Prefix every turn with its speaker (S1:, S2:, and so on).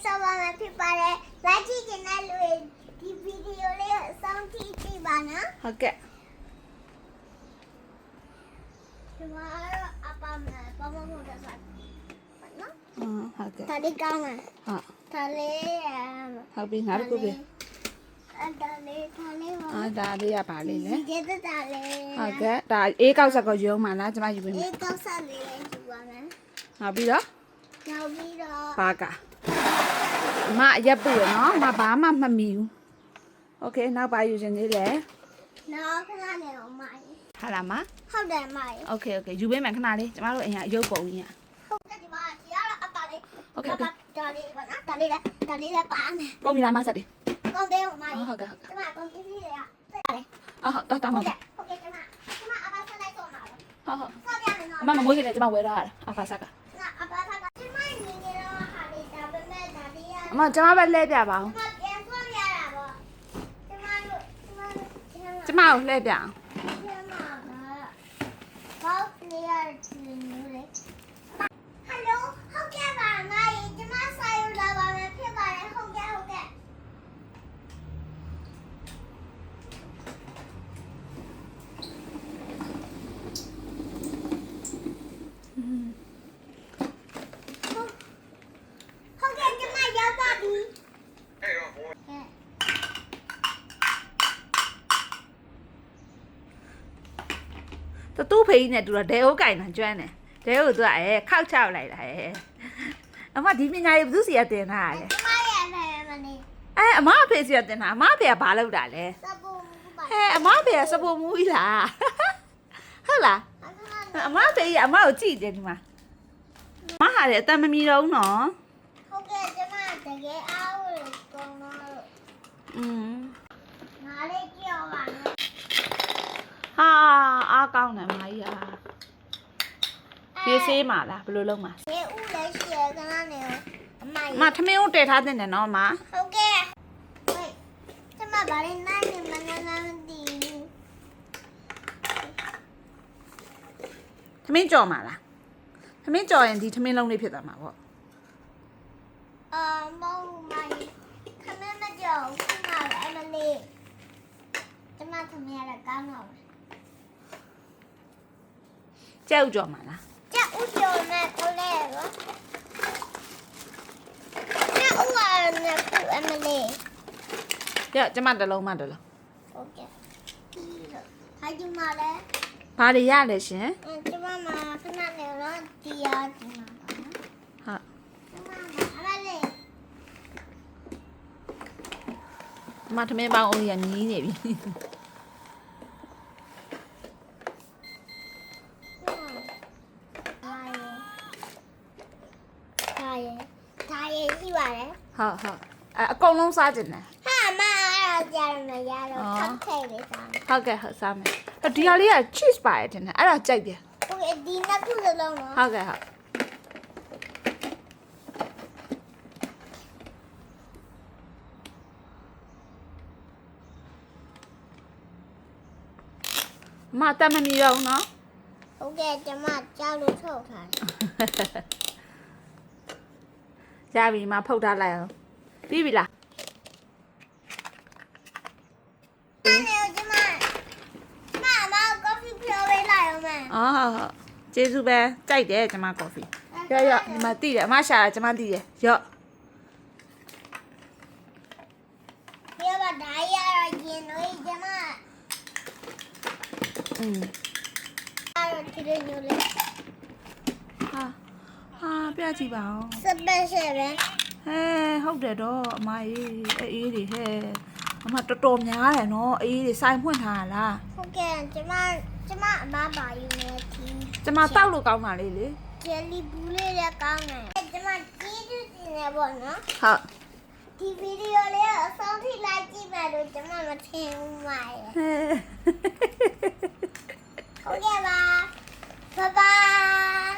S1: ဆောက်ပါမယ်ဖြစ်ပါတယ်။လိုက်ကြည့်ချင်တဲ့လူတွေဒီဗီဒီယိုလေးကိုအဆုံးထိကြည့်ပါနော်။
S2: ဟုတ်ကဲ့
S1: ဒီမှာတော့အပမယ်ပမမို့တော့ဆက်နော်
S2: ဟုတ်ကဲ့
S1: ဒါလေးကောင်းတယ်
S2: ဟုတ်
S1: ဒါလေး
S2: ဟုတ်ပြီငါတို့ကိုပြီ
S1: ဒါလေးပါ
S2: ဒါလေးရပါလိမ့်လေ
S1: ဒီဒါလေး
S2: ဟုတ်ကဲ့ဒါအေးကောက်ဆက်ကိုရုံးမှာလားကျမယူပေးမယ်
S1: အေးကောက်ဆက်လေးလေးယူပါမယ်
S2: နောက်ပြီးတော့
S1: နောက်ပြီးတော့
S2: ဘာကအမအရက်ပူရနော်မဘာမှမမီဘူးโอเคနောက်ပါယူခြင်းသေးလေ
S1: နောက်ခဏနေတော့မိုင်း
S2: ဟာလားမ
S1: ဟုတ်တယ်မိုင်း
S2: โอเคโอเคယူပေးမယ်ခဏလေးကျမတို့အိမ်ကအယုတ်ပုံကြီးอ่ะ
S1: ဟုတ်ကဲ့ဒီမှာဒီကတော့အပါလေး
S2: โอเคโอเค
S1: ဒါလေးပါနော်ဒါလေးလည်းပါမယ်
S2: ပုံပြီလားမဆက်တယ်
S1: ကောင်းတယ်မိုင်း
S2: ဟုတ်ကဲ့ဟုတ်ကဲ့
S1: ဒီမှာကောင်းကြည့်လေးတွေကတက်တယ်
S2: ဟုတ်တော့တောင်း
S1: ဟု
S2: ပါ
S1: တ်ကဲ့ဒီမှာအပါဆက်လိုက်တော့မှာ
S2: ဟုတ်ဟုတ်
S1: ဆောက်ရမယ်နော်
S2: အမမမွေးခဲ့တယ်ကျမဝယ်ထားတာအဖာဆက်က
S1: အပါဆက်ကဒီမိုင်းနေနေတော့ဟာလေးဒါပေမဲ့ဒါလေးရ
S2: အမကျမပဲလှည့်ပြပါအောင်
S1: ဒီမှာပြန်ဆောက်ရတာပေါ့ဒီမှာတို့
S2: ကျမကိုလှည့်ပြအောင်
S1: ဘောက်လေးရချင်းလို့လေဟယ်လိုဟုတ်ကဲ့ပါမကြီးဒီမှာဆိုင်ရလာပါမယ်ဖြစ်ပါတယ်ဟုတ်ကဲ့ဟုတ်ကဲ့ဒီမှာရောက်ပါပြီ
S2: တူဖေးကြီးနဲ့တူတော့ဒဲအိုးကင်တာကျွမ်းတယ်ဒဲအိုသူကခောက်ချောက်လိုက်တာအမဒီပညာရေးဘယ်သူစီကတင်ထားရလဲ
S1: ဒီမှာရမယ်မနေ
S2: အမအဖေစီကတင်ထားအမအဖေကဘာလုပ်တာလဲ
S1: စပူပါ
S2: အမအဖေကစပိုမူကြီးလားဟုတ်လားအမအဖေကြီးအမကိုကြည့်တယ်ဒီမှာအမဟာလေအတမမီတော့ဘူးနော်
S1: ဟုတ်ကဲ့ဒီမှာတကယ်အားကိုကောင်းတော့ ငါလေးကြောက်ပါနဲ့
S2: ဟာအားကောင်းတယ်မကြီးဟာဖြည့်ဆေးမှာလားဘယ်လိုလုပ်မှာ
S1: ဒီဦးလည်းရှိရကနာနေအမ
S2: အမထမင်းကိုတည်ထားတဲ့နဲ့နော်အမ
S1: ဟုတ်ကဲ့ဟဲ့ကျမဘာလဲနိုင်နေမနာနာဒီ
S2: ထမင်းကြော်မှာလားထမင်းကြော်ရင်ဒီထမင်းလုံးလေးဖြစ်သွားမှာပေါ့
S1: မောင်မိုင်ခမမကြောက်ခမအမလေးကျမသမီးရကောင်းတော့
S2: ကြောက်ကြော်မှာလား
S1: ကျဦးကျော်နဲ့ကိုလဲရောကျဦးကနဲ့ကိုအမလေး
S2: ကြောက်ကျမတစ်လုံးမှတစ်လုံး
S1: ဟုတ်ကဲ့ဟာဒီမှာလဲ
S2: ဘာတွေရလဲရှင်
S1: ကျမမခဏနေတော့ဒီရဒီမှာပါနော်
S2: ဟုတ်
S1: အမလေး
S2: အမထမင်းပေါင်းအောင်ရမြည်နေပြီ
S1: ဒါရရှိပါတယ်
S2: ဟုတ်ဟုတ်အကုန်လုံးစားကြတယ်
S1: ဟာမအားကြရမရတော့ခက်ခဲလေးစားမယ်
S2: ဟုတ်ကဲ့ဟုတ်စားမယ်ဒီဟာလေးက cheese ပါတယ်တင်တယ်အဲ့ဒါကြိုက်တယ်
S1: โอเคဒီနှစ်ခုစလုံးနော်
S2: ဟုတ်ကဲ့ဟုတ်မတမမီရောနော်
S1: ဟုတ်ကဲ့ကျမကြောက်လို့ထုတ်ထားတယ်
S2: ရပြီမဖုတ်ထားလိုက်အောင်ပြီးပြီလား
S1: အဲ့ဒါကျမကော်ဖီဖြောပေးလိုက်အောင်မယ်
S2: အော်ဟုတ်ဟုတ်ကျေးဇူးပဲကြိုက်တယ်ကျမကော်ဖီရော့ရော့ဒီမှာတိတယ်အမရှာတာကျမတိတယ်ရော့
S1: ပြောပါဒါရတော့ရင်လို့ကျမ အဲ့တော့ဒီလိုမျိုးလေး
S2: ဟာပြကြည့်ပါဦး
S1: စပက်ရှယ်ပဲ
S2: ဟဲဟုတ်တယ်တော့အမအေးအေးတွေဟဲအမတော်တော်များတယ်နော်အေးတွေစိုင်းဖွင့်ထားလား
S1: ဟုတ်ကဲ့ကျမအမပါယူနေတီ
S2: ကျမတောက်လို့ကောင်းတာလေးလေ
S1: ဂျယ်လီဘူးလေးလည်းကောင်းတယ်ကျမကြီးတူတင်နေပေါ့နော်
S2: ဟုတ်
S1: ဒီဗီဒီယိုလေးကိုအဆုံးထိလိုက်ကြည့်ပါလို့ကျမမထင်ဘူးမရဲ့
S2: ဟဲ
S1: ဟုတ်ကဲ့ပါဘိုင်ဘိုင်